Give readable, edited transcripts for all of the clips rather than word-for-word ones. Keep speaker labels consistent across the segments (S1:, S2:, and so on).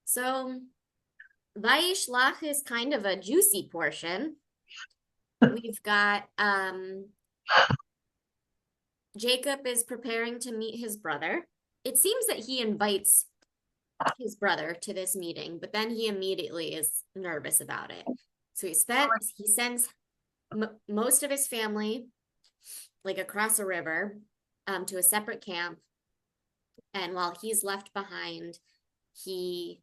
S1: So Vayishlach is kind of a juicy portion. We've got Jacob is preparing to meet his brother. It seems that he invites his brother to this meeting, but then he immediately is nervous about it. So he sends most of his family like across a river to a separate camp, and while he's left behind, he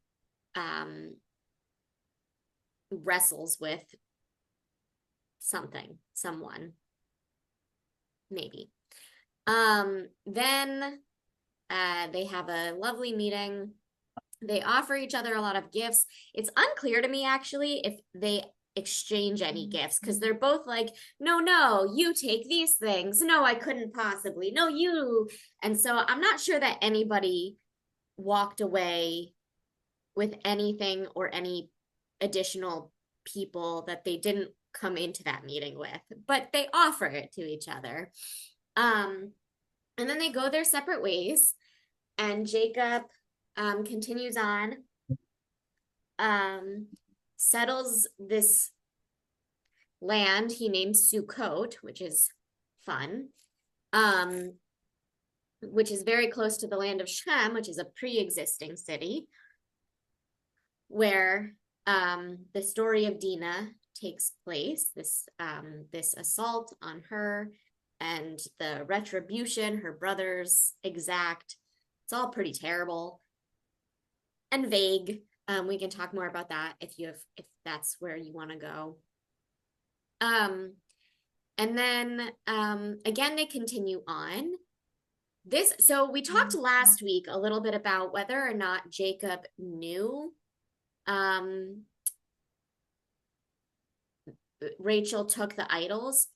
S1: wrestles with someone, maybe. Then they have a lovely meeting. They offer each other a lot of gifts. It's unclear to me actually if they exchange any gifts because they're both like, no, no, you take these things. No, I couldn't possibly. No, you. And so I'm not sure that anybody walked away with anything or any additional people that they didn't come into that meeting with, but they offer it to each other. And then they go their separate ways, and Jacob continues on, settles this land he named Sukkot, which is fun, which is very close to the land of Shem, which is a pre-existing city, where the story of Dinah takes place, this assault on her and the retribution her brothers exact. It's all pretty terrible and vague. We can talk more about that if that's where you want to go. And then again, they continue on. So we talked last week a little bit about whether or not Jacob knew Rachel took the idols.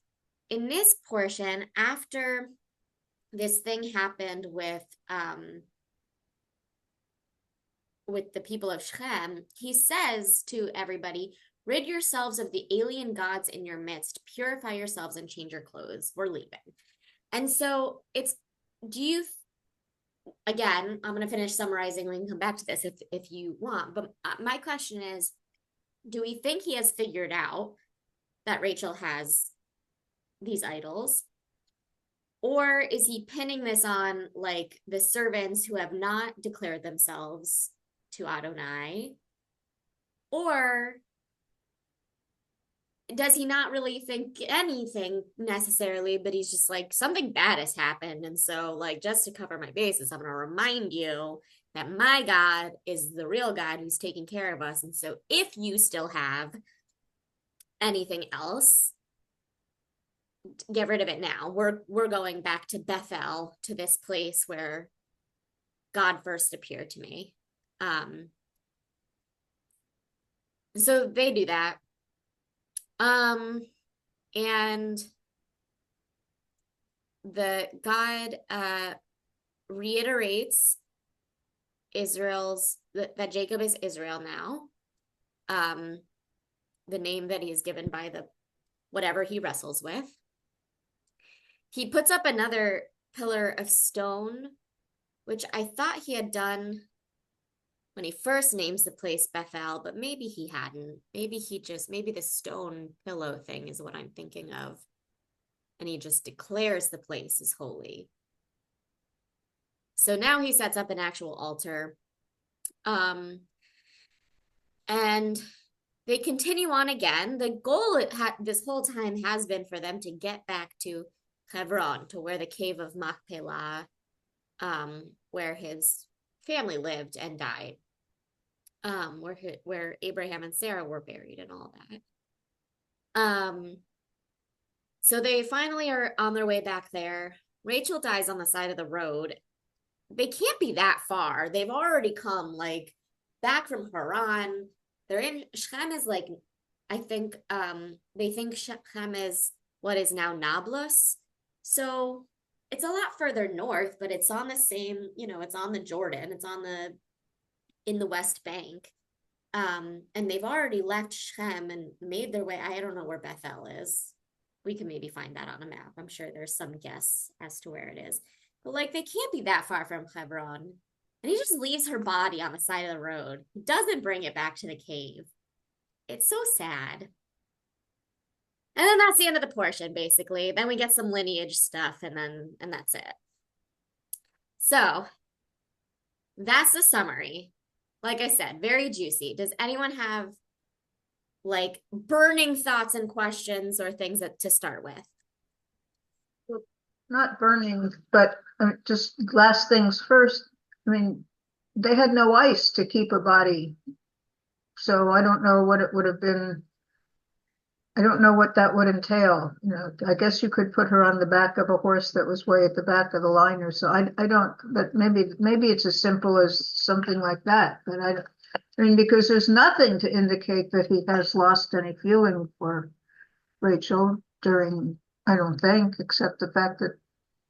S1: In this portion, after this thing happened with the people of Shem, he says to everybody, rid yourselves of the alien gods in your midst, purify yourselves and change your clothes. We're leaving. And so again, I'm going to finish summarizing. We can come back to this if you want. But my question is, do we think he has figured out that Rachel has these idols? Or is he pinning this on like the servants who have not declared themselves to Adonai? Or does he not really think anything necessarily, but he's just like, something bad has happened. And so, like, just to cover my bases, I'm going to remind you that my God is the real God who's taking care of us. And so if you still have anything else, get rid of it now. We're going back to Bethel, to this place where God first appeared to me. So they do that. And the God reiterates that Jacob is Israel now. The name that he is given by whatever he wrestles with. He puts up another pillar of stone, which I thought he had done when he first names the place Bethel, but maybe he hadn't. Maybe the stone pillow thing is what I'm thinking of. And he just declares the place is holy. So now he sets up an actual altar. And they continue on again. The goal this whole time has been for them to get back to Hebron, to where the cave of Machpelah, where his family lived and died, where Abraham and Sarah were buried and all that. So they finally are on their way back there. Rachel dies on the side of the road. They can't be that far. They've already come like back from Haran. They're in Shechem is like, I think they think Shechem is what is now Nablus. So it's a lot further north, but it's on the same, it's on the Jordan. It's in the West Bank. And they've already left Shechem and made their way. I don't know where Bethel is. We can maybe find that on a map. I'm sure there's some guess as to where it is. But like they can't be that far from Hebron. And he just leaves her body on the side of the road. He doesn't bring it back to the cave. It's so sad. And then that's the end of the portion, basically. Then we get some lineage stuff, and that's it. So that's the summary. Like I said, very juicy. Does anyone have like burning thoughts and questions or things to start with?
S2: Not burning, but just last things first. I mean, they had no ice to keep a body, so I don't know what it would have been. I don't know what that would entail. I guess you could put her on the back of a horse that was way at the back of the line or so. I don't, but maybe it's as simple as something like that. But I mean, because there's nothing to indicate that he has lost any feeling for Rachel during, I don't think, except the fact that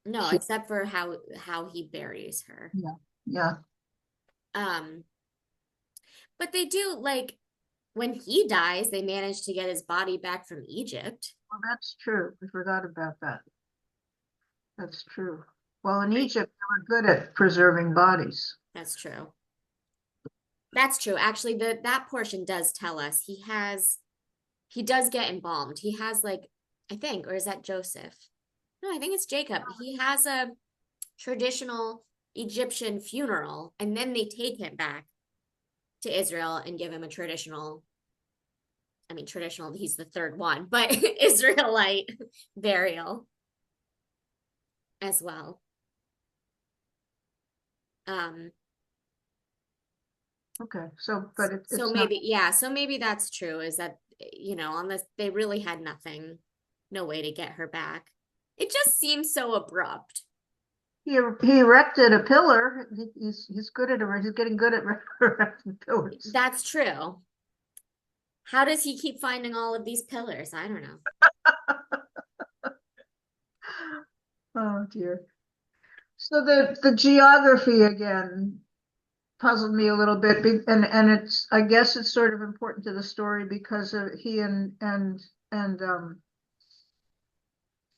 S1: No,
S2: she,
S1: except for how he buries her.
S2: yeah, yeah.
S1: Um, but they do like when he dies, they manage to get his body back from Egypt.
S2: Well, that's true. I forgot about that. That's true. Well, in
S1: Right.
S2: Egypt, they were good at preserving bodies.
S1: That's true. That's true. Actually, that portion does tell us he does get embalmed. He has like, I think, or is that Joseph? No, I think it's Jacob. He has a traditional Egyptian funeral, and then they take him back to Israel and give him a traditional, I mean, traditional, he's the third one, but Israelite burial as well. Um,
S2: Okay, so but
S1: so
S2: it's not.
S1: maybe, yeah, so maybe that's true, is that, on this, they really had nothing, no way to get her back. It just seems so abrupt.
S2: He erected a pillar. He's good at he's getting good at erecting pillars.
S1: That's true. How does he keep finding all of these pillars? I don't know.
S2: Oh dear. So the geography again puzzled me a little bit, and it's I guess it's sort of important to the story because he and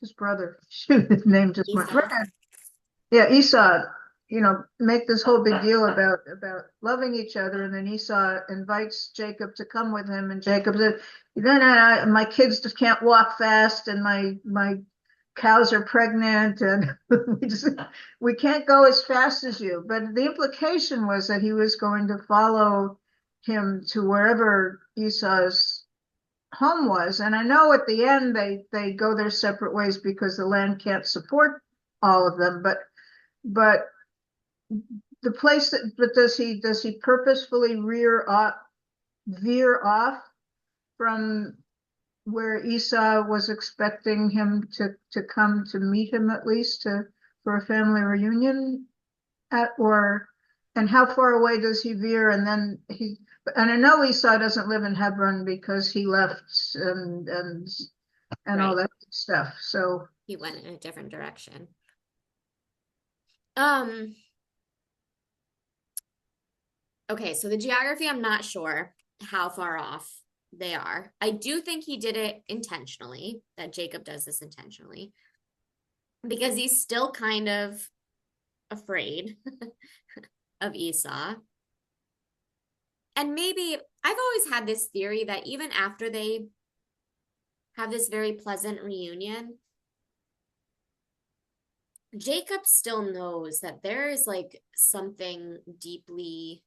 S2: his brother, shoot, his name just went.
S1: Esau.
S2: Yeah, Esau, make this whole big deal about loving each other, and then Esau invites Jacob to come with him, and Jacob said, "No, no, no, my kids just can't walk fast, and my cows are pregnant, and we can't go as fast as you." But the implication was that he was going to follow him to wherever Esau's home was, and I know at the end they go their separate ways because the land can't support all of them, but the place that but does he purposefully veer off from where Esau was expecting him to come to meet him, at least for a family reunion, and how far away does he veer? And I know Esau doesn't live in Hebron because he left, and all
S1: Right.
S2: that stuff. So
S1: He went in a different direction. Um, okay, so the geography, I'm not sure how far off they are. I do think he did it intentionally, that Jacob does this intentionally, because he's still kind of afraid of Esau. And maybe I've always had this theory that even after they have this very pleasant reunion, Jacob still knows that there is like something deeply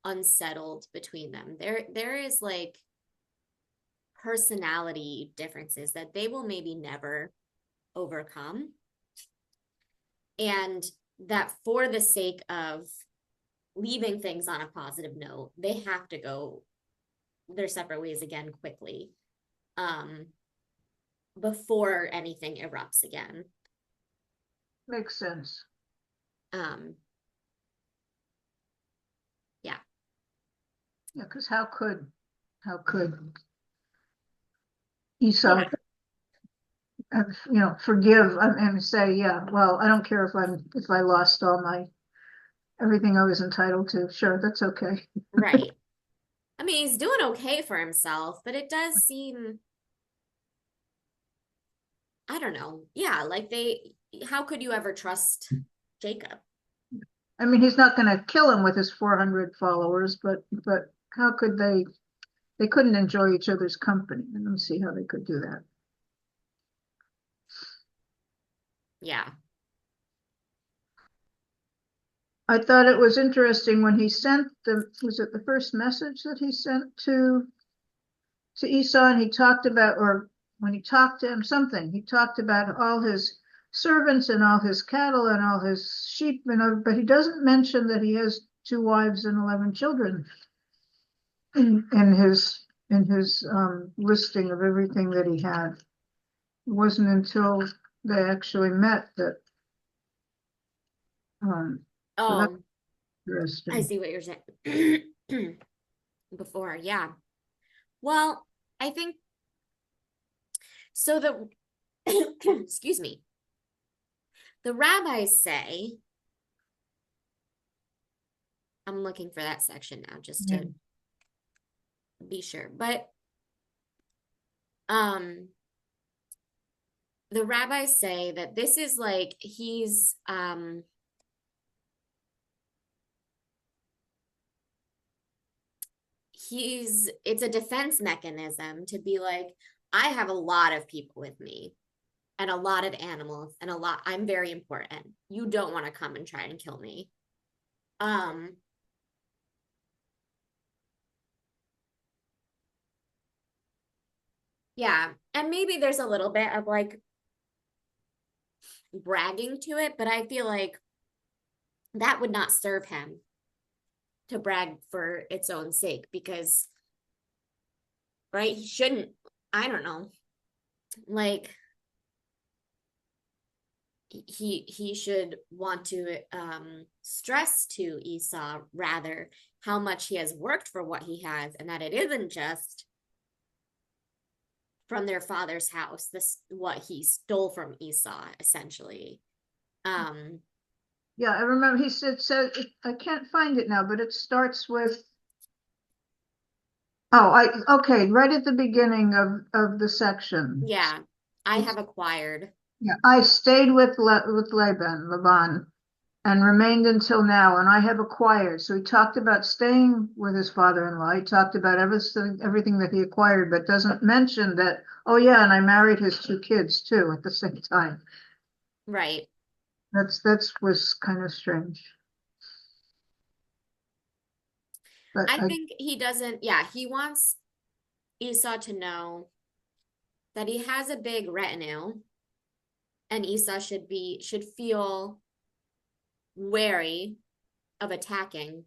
S1: unsettled between them. There is like personality differences that they will maybe never overcome. And that for the sake of leaving things on a positive note, they have to go their separate ways again quickly, um, before anything erupts again.
S2: makes sense.
S1: Um, yeah.
S2: Yeah, because how could Esau,
S1: Yeah.
S2: forgive and say, yeah, well, I don't care if I lost all my everything I was entitled to. Sure, that's okay.
S1: Right. I mean, he's doing okay for himself, but it does seem, I don't know. Yeah, like how could you ever trust Jacob?
S2: I mean, he's not going to kill him with his 400 followers, but how could they? They couldn't enjoy each other's company. I don't see how they could do that.
S1: Yeah.
S2: I thought it was interesting when he sent was it the first message that he sent to Esau, and he talked about, or when he talked to him, something, he talked about all his servants and all his cattle and all his sheep, but he doesn't mention that he has 2 wives and 11 children in his listing of everything that he had. It wasn't until they actually met that. So that's
S1: Oh, I
S2: interesting.
S1: see what you're saying. Before, yeah. Well, I think so. The excuse me. The rabbis say, I'm looking for that section now just
S2: Yeah.
S1: to be sure. But um the rabbis say that this is like he's it's a defense mechanism to be like, I have a lot of people with me and a lot of animals and I'm very important. You don't want to come and try and kill me. Um yeah, and maybe there's a little bit of like bragging to it, but I feel like that would not serve him to brag for its own sake because right, he shouldn't, I don't know, like he should want to stress to Esau rather how much he has worked for what he has and that it isn't just from their father's house, this what he stole from Esau essentially. um
S2: Yeah, I remember he said I can't find it now, but it starts with, oh, okay, right at the beginning of the section.
S1: yeah, I
S2: It's,
S1: have acquired.
S2: yeah, I stayed with Laban, and remained until now, and I have acquired. So he talked about staying with his father-in-law. He talked about everything that he acquired, but doesn't mention that, oh yeah, and I married his 2 kids too at the same time.
S1: Right.
S2: That's was kind of strange. But
S1: I think he doesn't, yeah, he wants Esau to know that he has a big retinue and Esau should feel wary of attacking,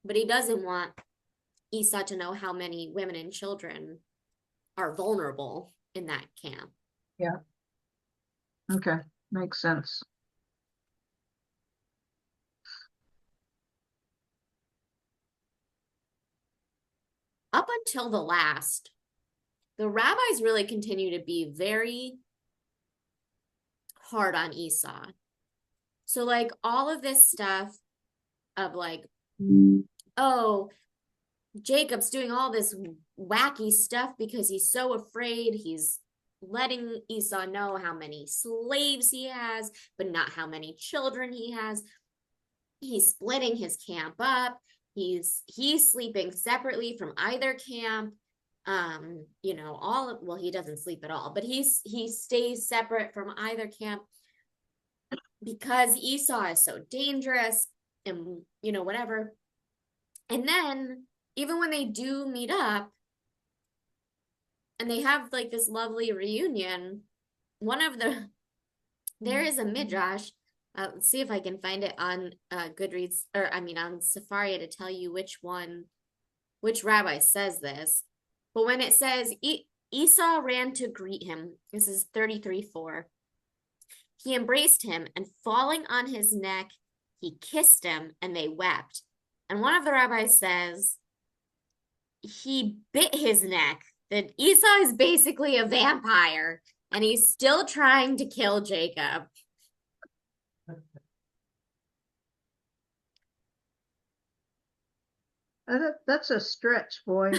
S1: but he doesn't want Esau to know how many women and children are vulnerable in that camp.
S2: yeah, okay, makes sense.
S1: Up until the last, the rabbis really continue to be very hard on Esau. So, like, all of this stuff of like, oh, Jacob's doing all this wacky stuff because he's so afraid. He's letting Esau know how many slaves he has, but not how many children he has. He's splitting his camp up. He's sleeping separately from either camp. All well, he doesn't sleep at all, but he stays separate from either camp because Esau is so dangerous and whatever. And then even when they do meet up and they have like this lovely reunion, one of there is a midrash. Let's see if I can find it on Goodreads, or I mean on Safari, to tell you which rabbi says this. But when it says Esau ran to greet him, this is 33:4. He embraced him and falling on his neck, he kissed him and they wept. And one of the rabbis says he bit his neck. That Esau is basically a vampire and he's still trying to kill Jacob.
S2: That's a stretch, boy.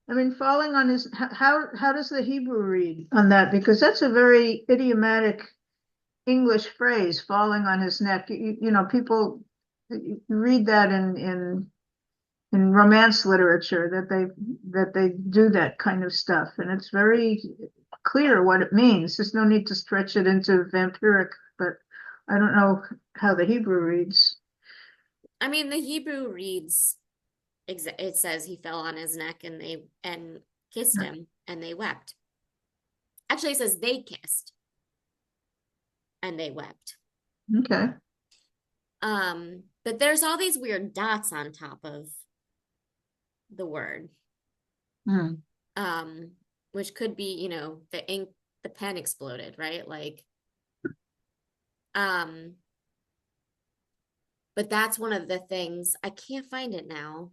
S2: I mean, falling on how does the Hebrew read on that? Because that's a very idiomatic English phrase, falling on his neck. People read that in romance literature that they do that kind of stuff, and it's very clear what it means. There's no need to stretch it into vampiric, but I don't know how the Hebrew reads.
S1: I mean, the Hebrew reads, it says he fell on his neck and kissed him and they wept. Actually, it says they kissed and they wept.
S2: Okay.
S1: But there's all these weird dots on top of the word.
S2: Hmm.
S1: Um, which could be, the pen exploded, right? Um, but that's one of the things. I can't find it now.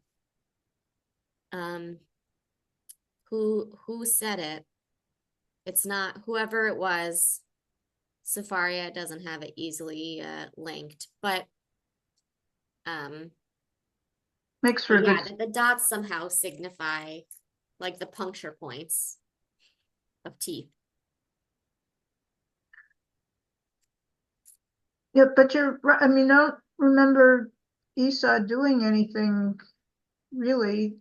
S1: Um, who said it? It's not whoever it was. Safaria doesn't have it easily linked, but um,
S2: Makes for a good.
S1: yeah, the dots somehow signify like the puncture points of teeth.
S2: Yeah, but you're right. I mean, I don't remember Esau doing anything really.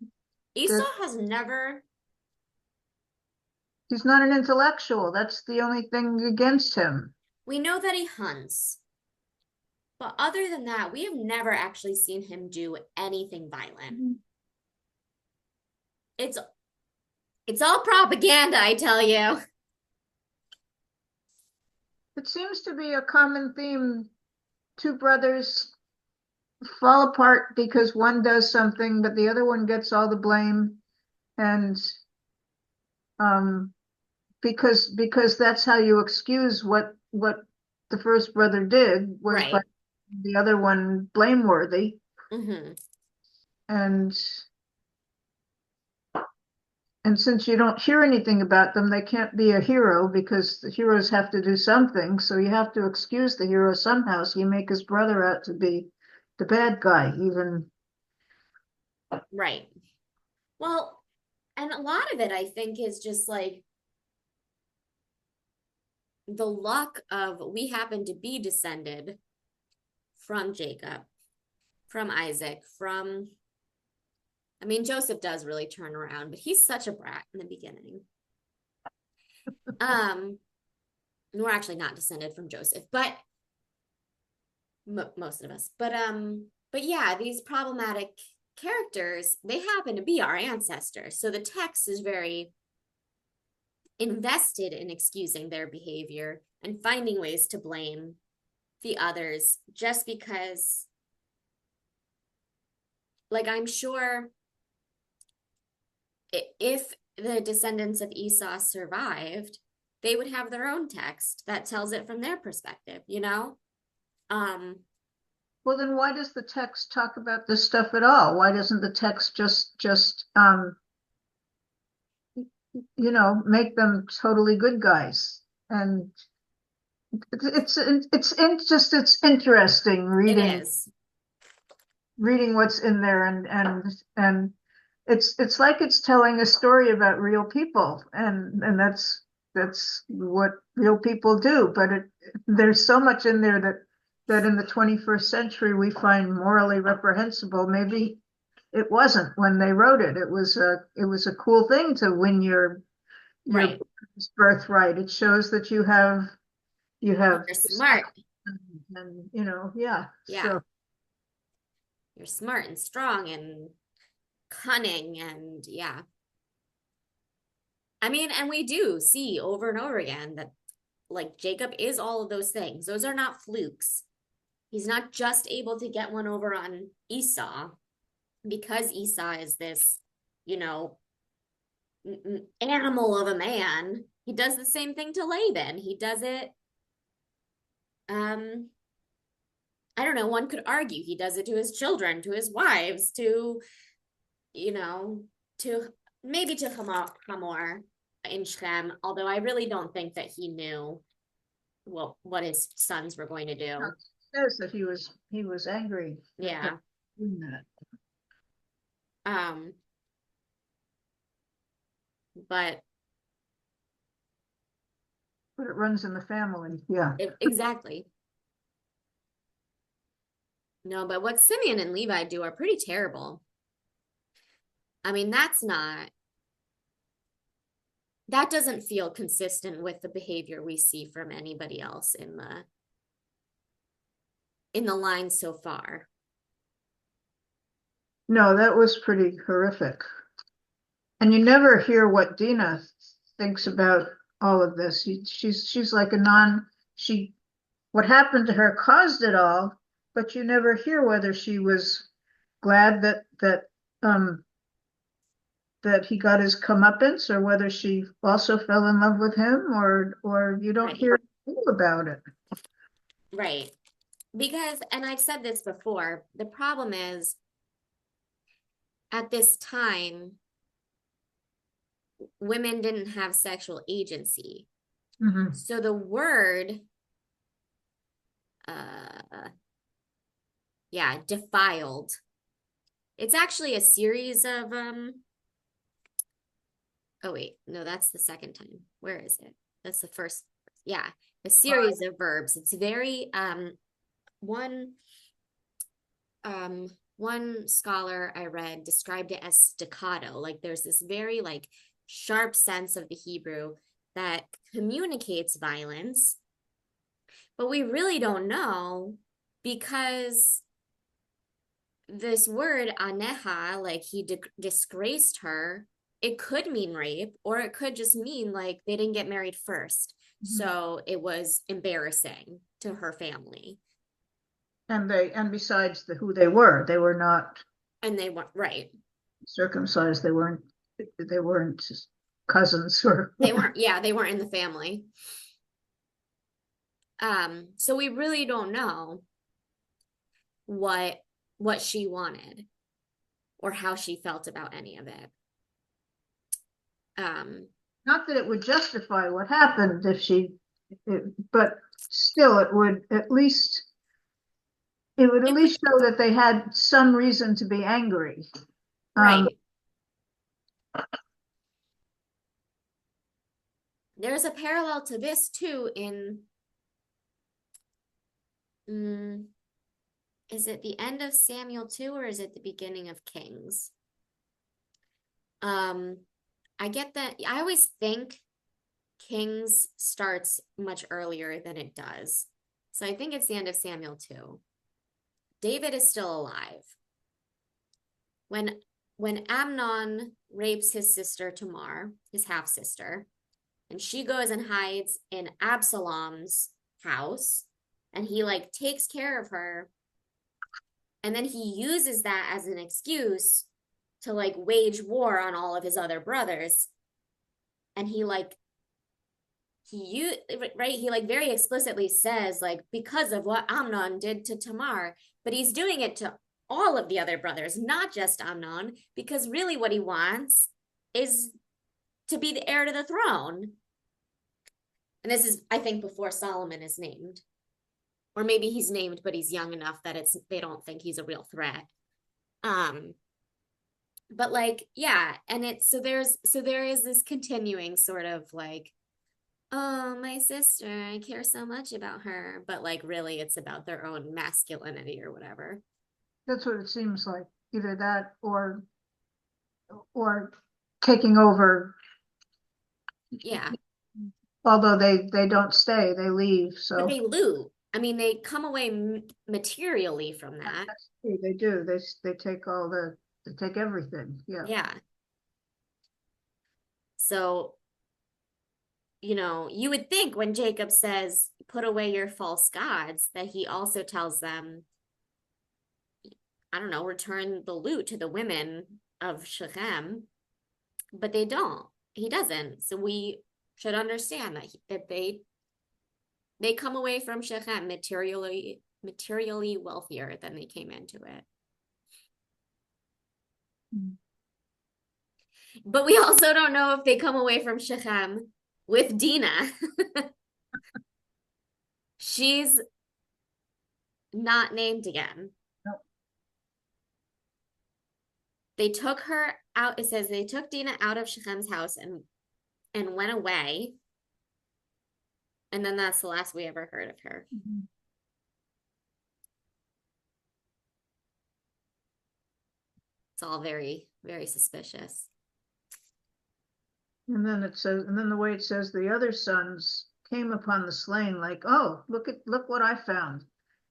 S1: Esau
S2: That
S1: has never.
S2: he's not an intellectual. That's the only thing against him.
S1: We know that he hunts, but other than that, we have never actually seen him do anything violent. It's it's all propaganda, I tell you.
S2: It seems to be a common theme. Two brothers fall apart because one does something, but the other one gets all the blame. And um, because that's how you excuse what the first brother did, was by
S1: Right.
S2: the other one blameworthy.
S1: Hmm.
S2: And and since you don't hear anything about them, they can't be a hero because the heroes have to do something. So you have to excuse the hero somehow. So you make his brother out to be the bad guy, even.
S1: Right. Well, and a lot of it, I think, is just like the luck of we happen to be descended from Jacob, from Isaac, I mean, Joseph does really turn around, but he's such a brat in the beginning. Um, we're actually not descended from Joseph, but most of us. But yeah, these problematic characters, they happen to be our ancestors. So the text is very invested in excusing their behavior and finding ways to blame the others just because, like, I'm sure if the descendants of Esau survived, they would have their own text that tells it from their perspective, you know? Um,
S2: Well, then why does the text talk about this stuff at all? Why doesn't the text just make them totally good guys? And it's interesting
S1: it
S2: reading
S1: is.
S2: what's in there, and it's like it's telling a story about real people, and that's what real people do. But there's so much in there that in the 21st century we find morally reprehensible. Maybe it wasn't when they wrote it. It was a cool thing to win your
S1: Right.
S2: birthright. It shows that you have
S1: You're smart.
S2: respect, and yeah.
S1: Yeah.
S2: So
S1: You're smart and strong and cunning and yeah. I mean, and we do see over and over again that like Jacob is all of those things. Those are not flukes. He's not just able to get one over on Esau because Esau is this, you know, animal of a man. He does the same thing to Laban. He does it, um, I don't know, one could argue he does it to his children, to his wives, to, you know, to maybe to Hamor in Shem, although I really don't think that he knew what his sons were going to do.
S2: it says that he was angry at
S1: Yeah.
S2: doing that.
S1: Um, but
S2: But it runs in the family. Yeah.
S1: Exactly. No, but what Simeon and Levi do are pretty terrible. I mean, that doesn't feel consistent with the behavior we see from anybody else in the line so far.
S2: No, that was pretty horrific. And you never hear what Dina thinks about all of this. She's like a she, what happened to her caused it all, but you never hear whether she was glad um that he got his comeuppance, or whether she also fell in love with him, or you don't
S1: Right.
S2: hear about it.
S1: Right. Because, and I've said this before, the problem is at this time, women didn't have sexual agency.
S2: Mm-hmm.
S1: So the word, uh, yeah, defiled. It's actually a series of, oh wait, no, that's the second time. Where is it? That's the first, yeah, a series of verbs. It's very, one, one scholar I read described it as staccato. Like there's this very like sharp sense of the Hebrew that communicates violence, but we really don't know because this word aneha, like he disgraced her, it could mean rape, or it could just mean like they didn't get married first.
S2: Mm-hmm.
S1: So it was embarrassing to her family.
S2: And besides who they were not
S1: And they weren't right.
S2: circumcised. They weren't cousins or.
S1: They weren't, yeah, they weren't in the family. So we really don't know what she wanted or how she felt about any of it.
S2: Not that it would justify what happened but still it would at least show that they had some reason to be angry.
S1: Right. There's a parallel to this too in is it the end of Samuel 2 or is it the beginning of Kings? I get that. I always think Kings starts much earlier than it does. So I think it's the end of Samuel 2. David is still alive. When Amnon rapes his sister Tamar, his half-sister, and she goes and hides in Absalom's house, and he like takes care of her, and then he uses that as an excuse to like wage war on all of his other brothers. And he like he very explicitly says like because of what Amnon did to Tamar, but he's doing it to all of the other brothers, not just Amnon, because really what he wants is to be the heir to the throne. And this is, I think, before Solomon is named. Or maybe he's named, but he's young enough that they don't think he's a real threat. But like, yeah, and there is this continuing sort of like, oh, my sister, I care so much about her, but like really it's about their own masculinity or whatever.
S2: That's what it seems like. Either that or taking over.
S1: Yeah.
S2: Although they don't stay, they leave.
S1: But
S2: So
S1: they loot. I mean, they come away materially from that.
S2: that's true. They do. They take everything. Yeah.
S1: Yeah. So, you would think when Jacob says, put away your false gods, that he also tells them, I don't know, return the loot to the women of Shechem, but they don't. He doesn't. So we should understand that they come away from Shechem materially wealthier than they came into it.
S2: Mm.
S1: But we also don't know if they come away from Shechem with Dinah. She's not named again.
S2: Nope.
S1: They took her out. It says they took Dinah out of Shechem's house and went away. And then that's the last we ever heard of her.
S2: Mhm.
S1: It's all very, very suspicious.
S2: And then it says, and then the way it says the other sons came upon the slain, like, oh, look what I found.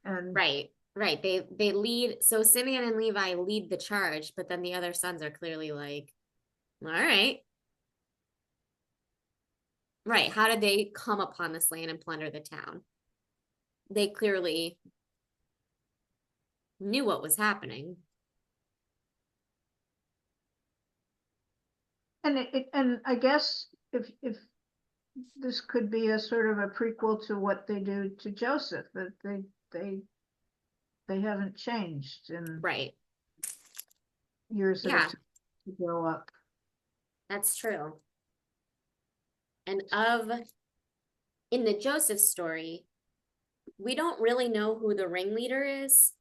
S2: And
S1: Right, right. They lead, so Simeon and Levi lead the charge, but then the other sons are clearly like, all right. Right. How did they come upon the slain and plunder the town? They clearly knew what was happening.
S2: and I guess if this could be a sort of a prequel to what they do to Joseph, that they they haven't changed in
S1: Right.
S2: years that have
S1: Yeah,
S2: to grow up.
S1: that's true. And in the Joseph story, we don't really know who the ringleader is,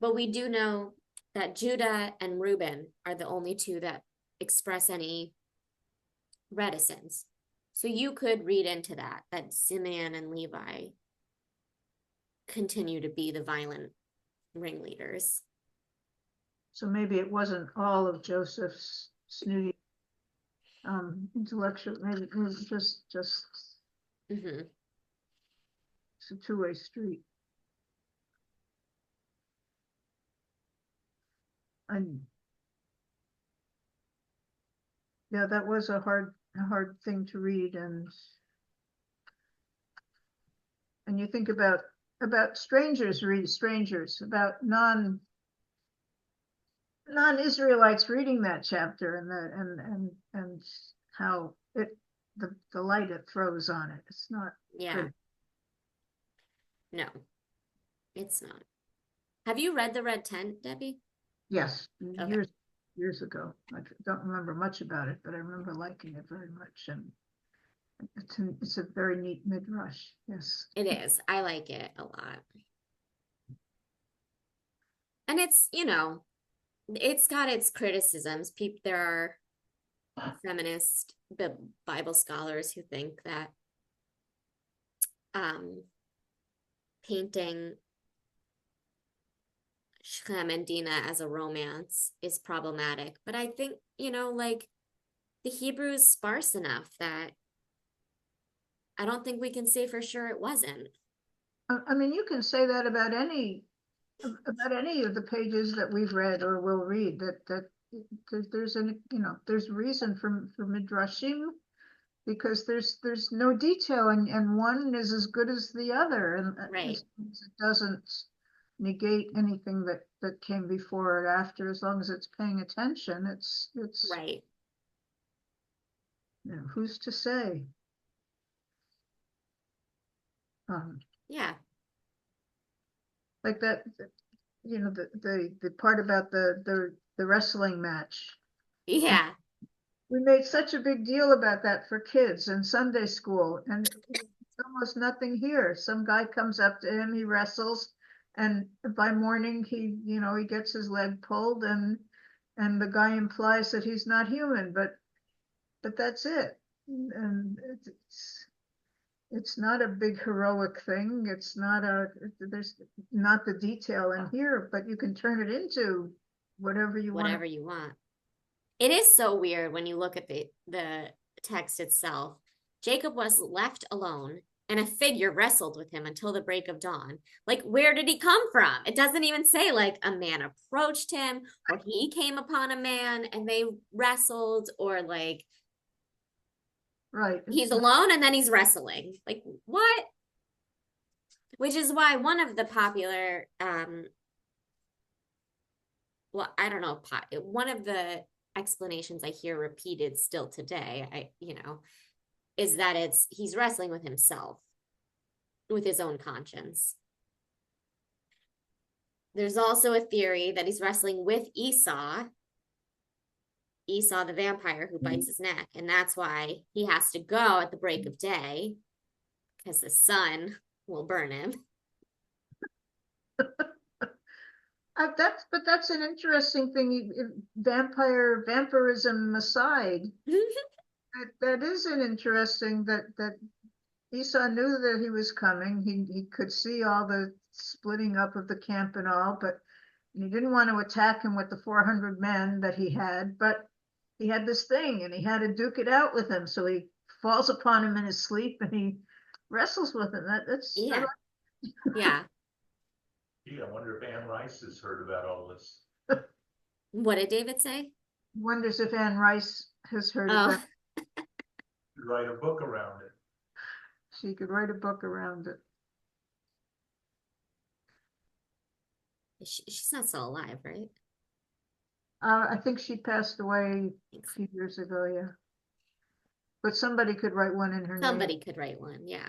S1: but we do know that Judah and Reuben are the only two that express any reticence. So you could read into that Simeon and Levi continue to be the violent ringleaders.
S2: So maybe it wasn't all of Joseph's snooty intellectual, maybe it was just
S1: Mm-hmm.
S2: it's a two-way street. And yeah, that was a hard thing to read. And you think about strangers read strangers, about non-Israelites reading that chapter, and how the light it throws on it. It's not
S1: Yeah,
S2: pretty.
S1: no, it's not. Have you read The Red Tent, Debbie?
S2: Yes,
S1: Okay.
S2: years ago. I don't remember much about it, but I remember liking it very much. And it's a very neat midrash. Yes.
S1: It is. I like it a lot. And it's got its criticisms. There are feminist Bible scholars who think that um, painting Shem and Dinah as a romance is problematic. But I think, like the Hebrew is sparse enough that I don't think we can say for sure it wasn't.
S2: I mean, you can say that about any of the pages that we've read or will read, that there's there's reason for midrashim, because there's no detail, and one is as good as the other, and
S1: Right,
S2: as long as it doesn't negate anything that came before or after, as long as it's paying attention, it's
S1: right.
S2: who's to say. um
S1: Yeah.
S2: like that, the part about the wrestling match.
S1: Yeah.
S2: We made such a big deal about that for kids in Sunday school, and it's almost nothing here. Some guy comes up to him, he wrestles, and by morning he gets his leg pulled, and the guy implies that he's not human, but that's it. And it's not a big heroic thing. There's not the detail in here, but you can turn it into whatever you want.
S1: Whatever you want. It is so weird when you look at the text itself. Jacob was left alone, and a figure wrestled with him until the break of dawn. Like, where did he come from? It doesn't even say like a man approached him, or he came upon a man and they wrestled, or like
S2: Right.
S1: he's alone and then he's wrestling. Like, what? Which is why one of the popular well, I don't know, one of the explanations I hear repeated still today, is that he's wrestling with himself, with his own conscience. There's also a theory that he's wrestling with Esau, the vampire who bites his neck, and that's why he has to go at the break of day because the sun will burn him.
S2: That's an interesting thing. Vampirism aside, that is an interesting that Esau knew that he was coming. He could see all the splitting up of the camp and all, but he didn't want to attack him with the 400 men that he had. But he had this thing, and he had to duke it out with him. So he falls upon him in his sleep, and he wrestles with him. I
S1: Yeah.
S2: like.
S1: Yeah.
S3: Gee, I wonder if Anne Rice has heard about all this.
S1: What did David say?
S2: Wonders if Anne Rice has heard
S1: Oh,
S2: about.
S3: You write a book around it.
S2: She could write a book around it.
S1: she's not still alive, right?
S2: I think she passed away a few years ago, yeah. But somebody could write one in her name.
S1: Somebody could write one, yeah.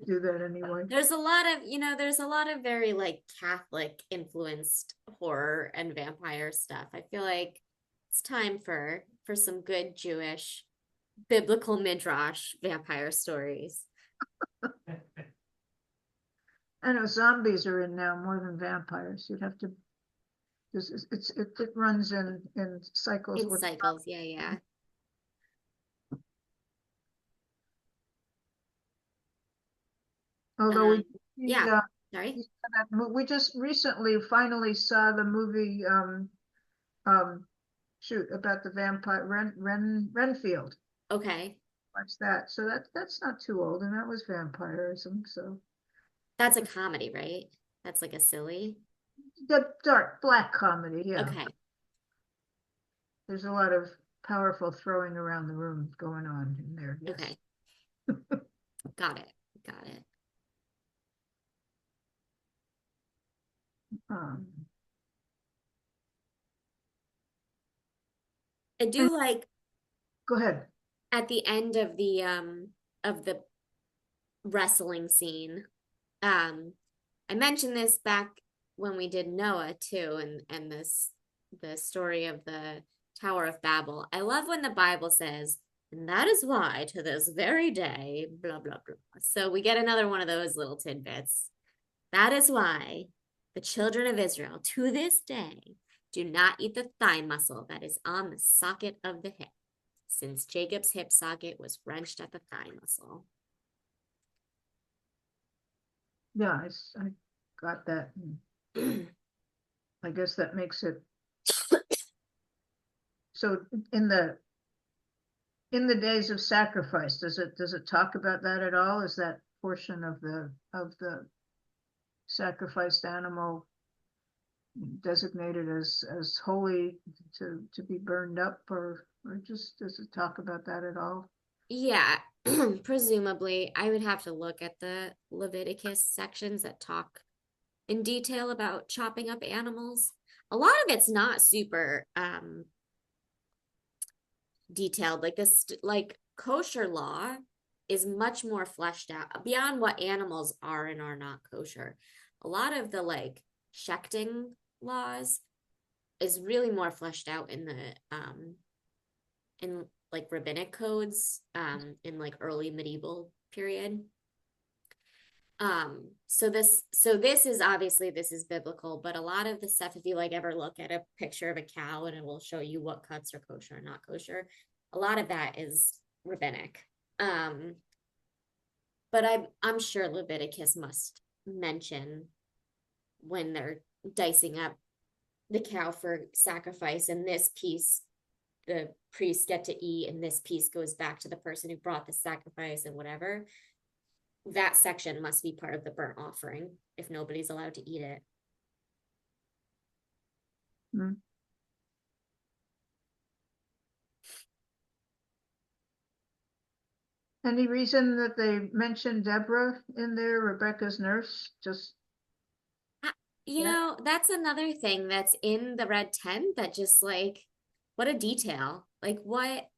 S2: Do that anyway.
S1: There's a lot of, there's a lot of very like Catholic influenced horror and vampire stuff. I feel like it's time for some good Jewish biblical midrash vampire stories.
S2: I know zombies are in now more than vampires. You'd have to, because it runs in cycles.
S1: In cycles, yeah, yeah.
S2: Although
S1: yeah, sorry.
S2: we just recently finally saw the movie shoot about the vampire Renfield.
S1: Okay.
S2: Watch that. So that's not too old, and that was vampirism. So
S1: That's a comedy, right? That's like a silly.
S2: the dark black comedy, yeah.
S1: Okay.
S2: There's a lot of powerful throwing around the room going on in there. Yes.
S1: Okay. Got it. Got it. I do like
S2: Go ahead.
S1: at the end of the wrestling scene. I mentioned this back when we did Noah too, and the story of the Tower of Babel. I love when the Bible says, and that is why to this very day, blah blah blah. So we get another one of those little tidbits. That is why the children of Israel to this day do not eat the thigh muscle that is on the socket of the hip, since Jacob's hip socket was wrenched at the thigh muscle.
S2: Yeah, I got that. I guess that makes it so in the days of sacrifice. Does it talk about that at all? Is that portion of the sacrificed animal designated as holy to be burned up, or just does it talk about that at all?
S1: Yeah, presumably I would have to look at the Leviticus sections that talk in detail about chopping up animals. A lot of it's not super detailed. Like this, like kosher law is much more fleshed out beyond what animals are and are not kosher. A lot of the like shechting laws is really more fleshed out in the in like rabbinic codes in like early medieval period. So this is obviously this is biblical, but a lot of the stuff, if you like ever look at a picture of a cow and it will show you what cuts are kosher and not kosher, a lot of that is rabbinic. But I'm sure Leviticus must mention when they're dicing up the cow for sacrifice, and this piece the priests get to eat, and this piece goes back to the person who brought the sacrifice and whatever. That section must be part of the burnt offering if nobody's allowed to eat it.
S2: Hmm. Any reason that they mentioned Deborah in there, Rebecca's nurse? Just
S1: You know, that's another thing that's in the red tent that just like, what a detail. Like what?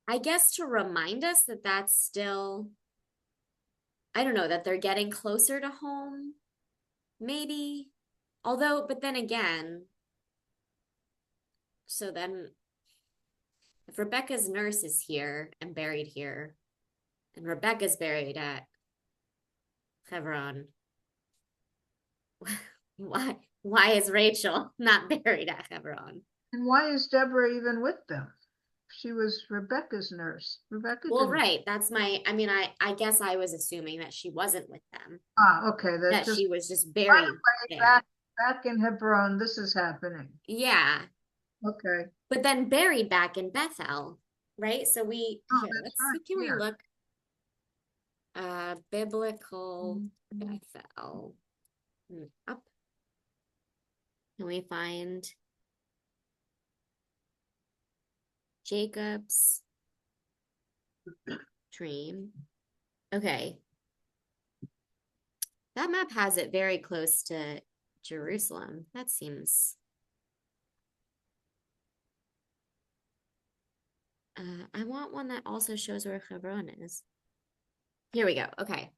S1: I guess to remind us that that's still, I don't know, that they're getting closer to home, maybe. Although, but then again, so then if Rebecca's nurse is here and buried here, and Rebecca's buried at Hebron, why is Rachel not buried at Hebron?
S2: and why is Deborah even with them? she was Rebecca's nurse. Rebecca
S1: Well,
S2: didn't.
S1: right. That's I guess I was assuming that she wasn't with them,
S2: Okay. That's
S1: that
S2: just,
S1: she was just
S2: by the
S1: buried
S2: way,
S1: there.
S2: back in Hebron, this is happening.
S1: Yeah.
S2: Okay.
S1: But then buried back in Bethel, right? So
S2: Oh,
S1: here,
S2: that's
S1: let's
S2: right.
S1: see, can we
S2: Yeah.
S1: look biblical Bethel up? Can we find Jacob's dream? Okay. That map has it very close to Jerusalem. That seems I want one that also shows where Hebron is. Here we go. Okay.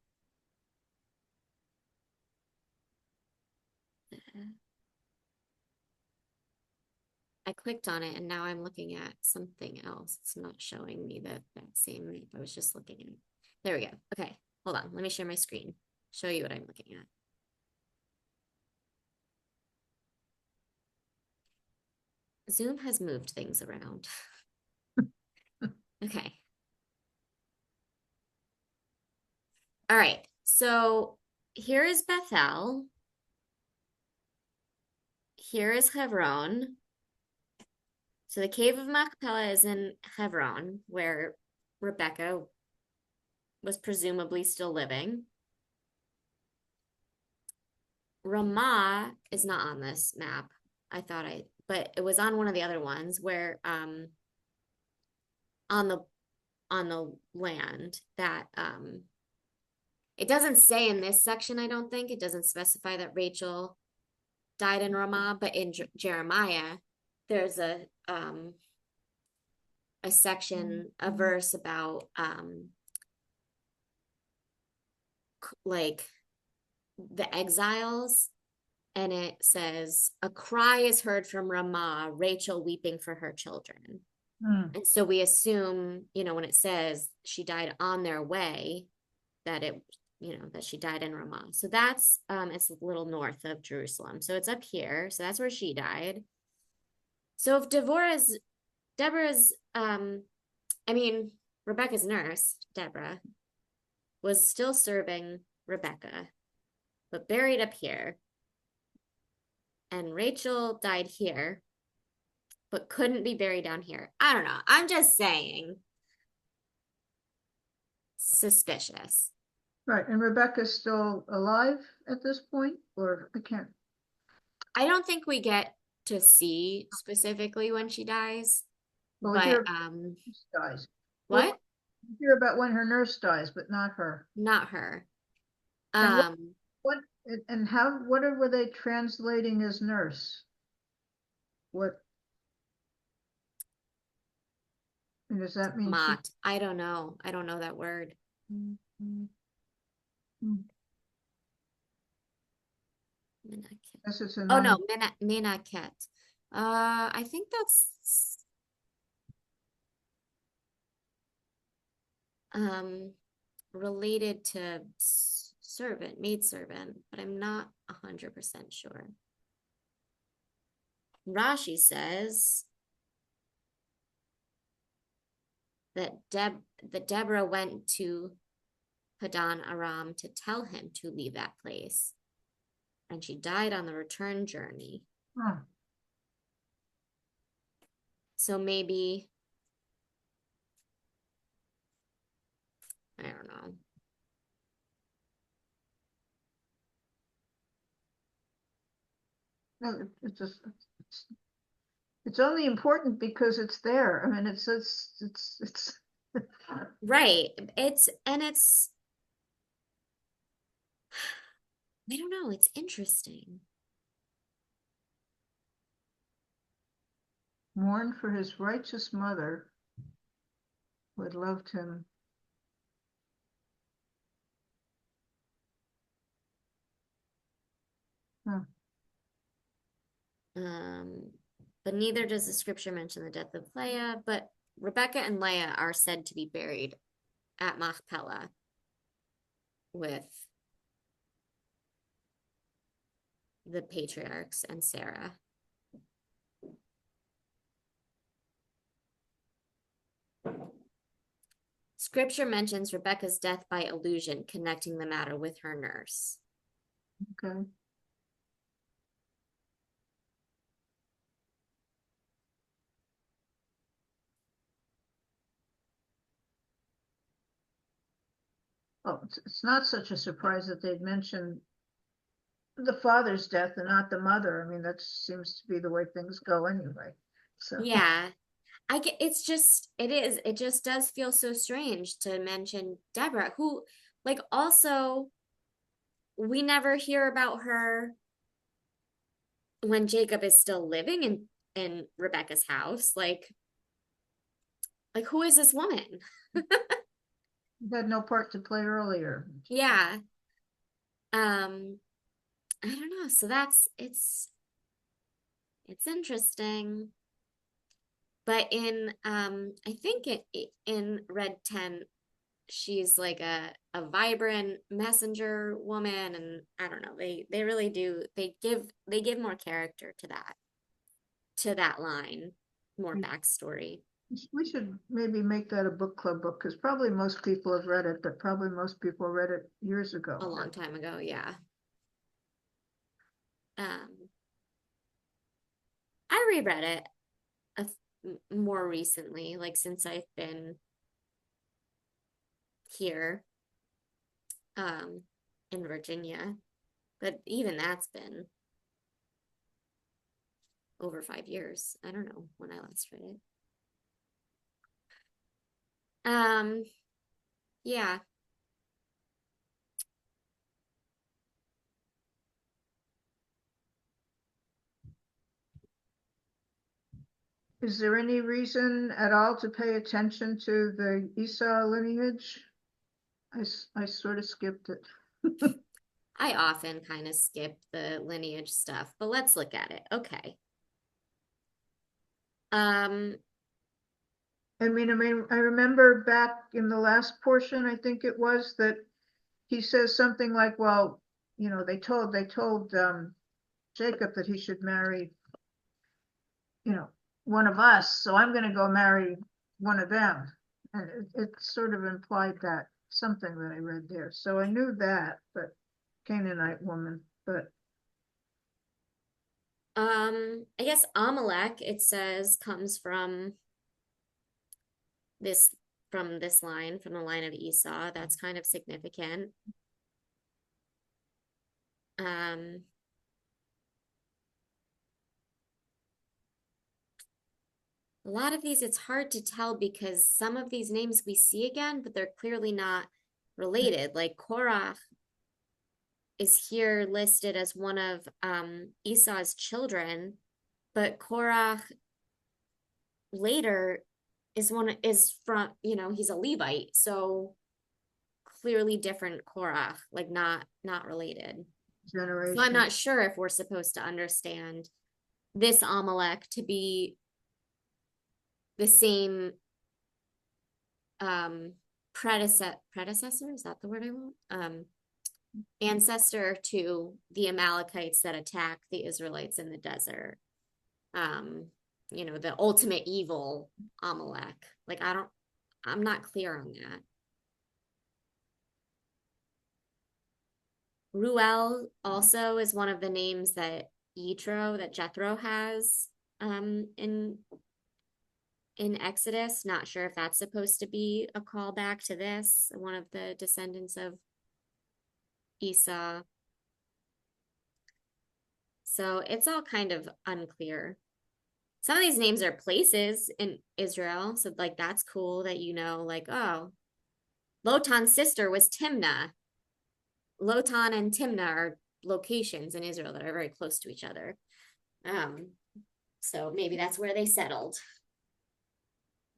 S1: I clicked on it and now I'm looking at something else. It's not showing me that same map I was just looking at. There we go. Okay, hold on. Let me share my screen. Show you what I'm looking at. Zoom has moved things around. Okay. All right. So here is Bethel. Here is Hebron. So the cave of Machpelah is in Hebron, where Rebecca was presumably still living. Ramah is not on this map. But it was on one of the other ones where on the land that it doesn't say in this section, I don't think. It doesn't specify that Rachel died in Ramah, but in Jeremiah, there's a section, a verse about like the exiles, and it says, "A cry is heard from Ramah, Rachel weeping for her children." And so we assume, when it says she died on their way, that that she died in Ramah. So that's it's a little north of Jerusalem. So it's up here. So that's where she died. So if Deborah's Rebecca's nurse, Deborah, was still serving Rebecca, but buried up here. And Rachel died here, but couldn't be buried down here. I don't know. I'm just saying. Suspicious.
S2: Right. And Rebecca's still alive at this point, or I can't.
S1: I don't think we get to see specifically when she dies,
S2: Well, we
S1: but
S2: hear about her nurse dies.
S1: what?
S2: We hear about when her nurse dies, but not her.
S1: Not her.
S2: And what and how what were they translating as nurse? What does that mean?
S1: Mott. I don't know. I don't know that word.
S2: Guess it's a
S1: Oh no, Menaket. I think that's related to maidservant, but I'm not 100% sure. Rashi says that Deborah went to Padan Aram to tell him to leave that place, and she died on the return journey.
S2: Huh.
S1: So maybe, I don't know.
S2: No, it's only important because it's there. I mean, it's
S1: Right. It's I don't know, it's interesting.
S2: mourn for his righteous mother who had loved him. Huh.
S1: But neither does the scripture mention the death of Leah, but Rebecca and Leah are said to be buried at Machpelah with the patriarchs and Sarah. Scripture mentions Rebecca's death by illusion, connecting the matter with her nurse.
S2: Okay. Oh, it's not such a surprise that they'd mentioned the father's death and not the mother. I mean, that seems to be the way things go anyway. So
S1: Yeah. It just does feel so strange to mention Deborah, who, like, also, we never hear about her when Jacob is still living in Rebecca's house. Like who is this woman?
S2: had no part to play earlier.
S1: Yeah. Um, I don't know. So it's interesting. But in I think in Red 10, she's like a vibrant messenger woman, and I don't know, they really do, they give more character to that line, more backstory.
S2: We should maybe make that a book club book because probably most people have read it, but probably most people read it years ago.
S1: A long time ago, yeah. Um, I reread it more recently, like since I've been here, um, in Virginia, but even that's been over 5 years. I don't know when I last read it. Yeah.
S2: Is there any reason at all to pay attention to the Esau lineage? I sort of skipped it.
S1: I often kind of skip the lineage stuff, but let's look at it. Okay. Um,
S2: I mean, I remember back in the last portion, I think it was that he says something like, well, you know, they told Jacob that he should marry, you know, one of us, so I'm going to go marry one of them. And it sort of implied that something that I read there. So I knew that, but Canaanite woman, but
S1: I guess Amalek, it says, comes this from this line, from the line of Esau. That's kind of significant. Um, a lot of these, it's hard to tell because some of these names we see again, but they're clearly not related. Like Korah is here listed as one of Esau's children, but Korah later is from, he's a Levite, so clearly different Korah, like not related. So I'm
S2: generation.
S1: not sure if we're supposed to understand this Amalek to be the same predecessor, is that the word I want? Ancestor to the Amalekites that attacked the Israelites in the desert. The ultimate evil Amalek. Like I'm not clear on that. Ruel also is one of the names that Jethro has in Exodus. Not sure if that's supposed to be a callback to this, one of the descendants of Esau. So it's all kind of unclear. Some of these names are places in Israel. So like that's cool that like, oh, Lotan's sister was Timnah. Lotan and Timnah are locations in Israel that are very close to each other. So maybe that's where they settled.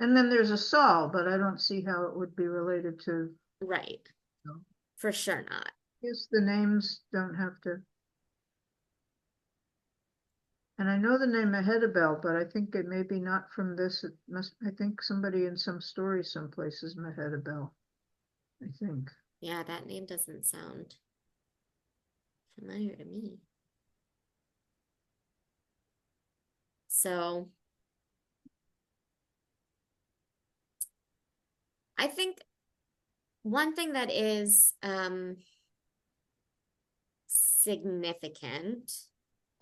S2: And then there's a Saul, but I don't see how it would be related to.
S1: Right.
S2: No.
S1: For sure not.
S2: I guess the names don't have to. And I know the name Mehetabel, but I think it may be not from this. I think somebody in some story someplace is Mehetabel. I think.
S1: Yeah, that name doesn't sound familiar to me. So I think one thing that is significant,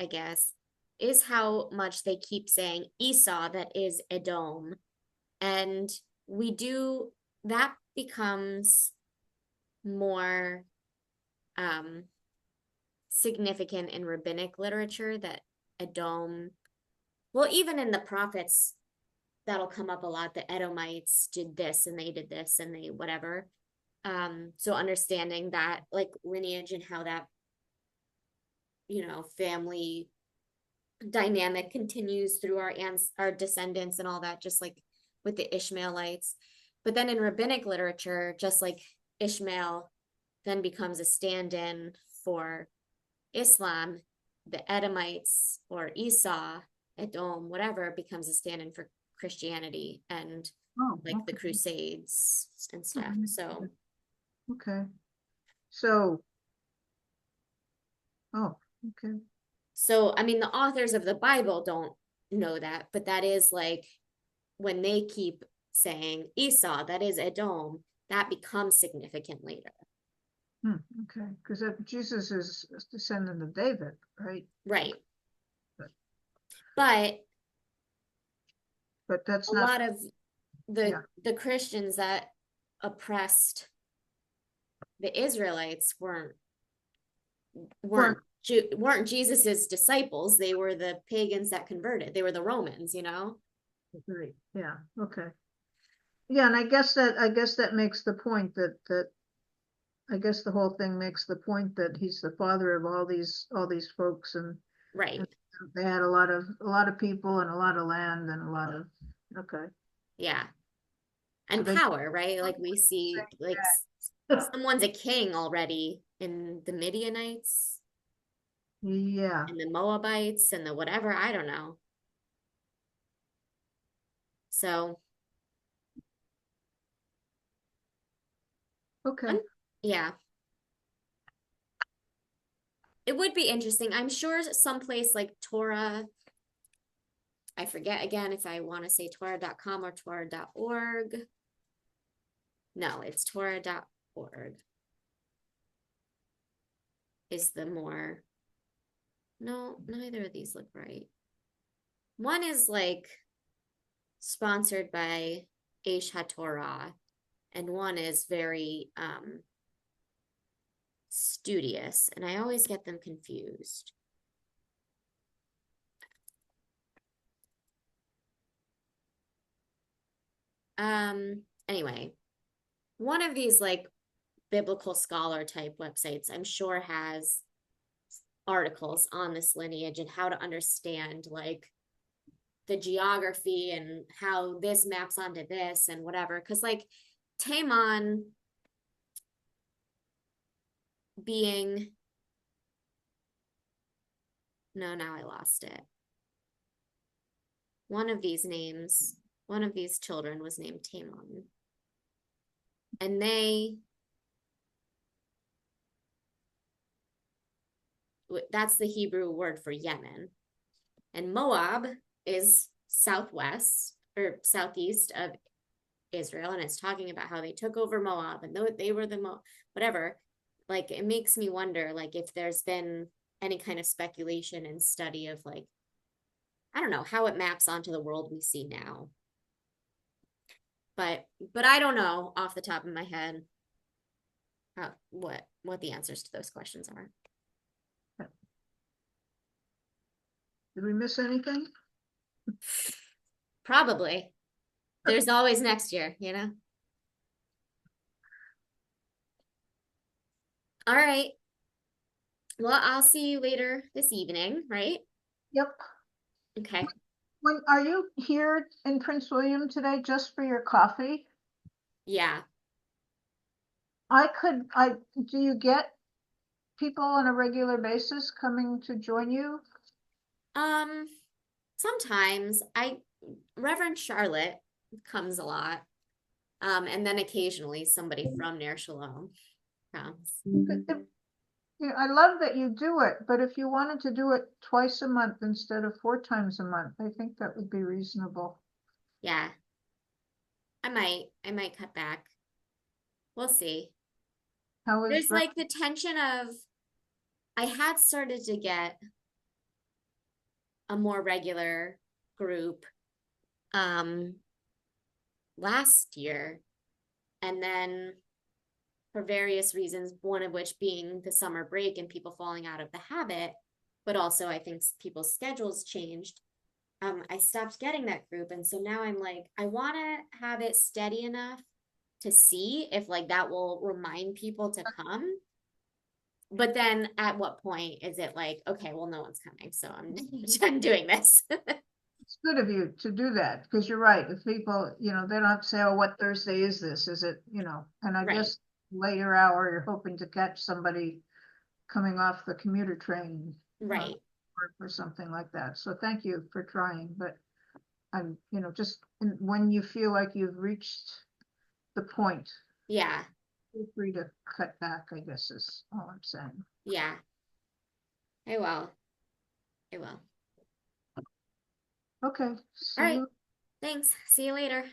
S1: I guess, is how much they keep saying Esau, that is Edom. And that becomes more significant in rabbinic literature, that Edom, well, even in the prophets, that'll come up a lot. The Edomites did this and they did this and they whatever. So understanding that like lineage and how that, family dynamic continues through our descendants and all that, just like with the Ishmaelites. But then in rabbinic literature, just like Ishmael then becomes a stand-in for Islam, the Edomites or Esau, Edom, whatever, becomes a stand-in for Christianity and like the Crusades and stuff. So
S2: okay. So, okay.
S1: So, I mean, the authors of the Bible don't know that, but that is like when they keep saying Esau, that is Edom, that becomes significant later.
S2: Okay, because Jesus is a descendant of David, right?
S1: Right.
S2: But that's
S1: a
S2: not
S1: lot of the Christians that oppressed the Israelites weren't Jesus's disciples. They were the pagans that converted. They were the Romans,
S2: Right. Yeah. Okay. Yeah, and I guess that makes the point that I guess the whole thing makes the point that he's the father of all these folks, and
S1: right.
S2: And they had a lot of people and a lot of land and a lot of okay.
S1: Yeah. And
S2: So
S1: power, right? Like we see like someone's a king already in the Midianites
S2: yeah.
S1: and the Moabites and the whatever, I don't know. So
S2: Okay.
S1: yeah. It would be interesting. I'm sure someplace like Torah, I forget again if I want to say Torah.com or Torah.org. No, it's Torah.org is the more, no, neither of these look right. One is like sponsored by Aish HaTorah, and one is very studious, and I always get them confused. Anyway, one of these like biblical scholar type websites, I'm sure has articles on this lineage and how to understand like the geography and how this maps onto this and whatever. Because like Taman being, no, now I lost it. One of these children was named Taman. And that's the Hebrew word for Yemen. And Moab is southwest or southeast of Israel, and it's talking about how they took over Moab and they were whatever. Like it makes me wonder like if there's been any kind of speculation and study of like, I don't know, how it maps onto the world we see now. But I don't know off the top of my head what the answers to those questions are.
S2: Did we miss anything?
S1: Probably. There's always next year, All right. Well, I'll see you later this evening, right?
S2: Yep.
S1: Okay.
S2: When are you here in Prince William today just for your coffee?
S1: Yeah.
S2: Do you get people on a regular basis coming to join you?
S1: Sometimes Reverend Charlotte comes a lot. And then occasionally somebody from Ner Shalom comes.
S2: Yeah, I love that you do it, but if you wanted to do it twice a month instead of 4 times a month, I think that would be reasonable.
S1: Yeah. I might cut back. We'll see.
S2: How is
S1: There's like the tension of I had started to get a more regular group um last year, and then for various reasons, one of which being the summer break and people falling out of the habit, but also I think people's schedules changed. I stopped getting that group, and so now I'm like, I want to have it steady enough to see if like that will remind people to come. But then at what point is it like, okay, well, no one's coming, so I'm doing this.
S2: It's good of you to do that, because you're right. If people, they don't have to say, oh, what Thursday is this? Is it, and I
S1: Right,
S2: guess later hour, you're hoping to catch somebody coming off the commuter train,
S1: right.
S2: or something like that. So thank you for trying, but I'm, just when you feel like you've reached the point,
S1: Yeah,
S2: feel free to cut back, I guess is all I'm saying.
S1: yeah. I will. I will.
S2: Okay,
S1: All
S2: see
S1: right.
S2: you.
S1: Thanks. See you later.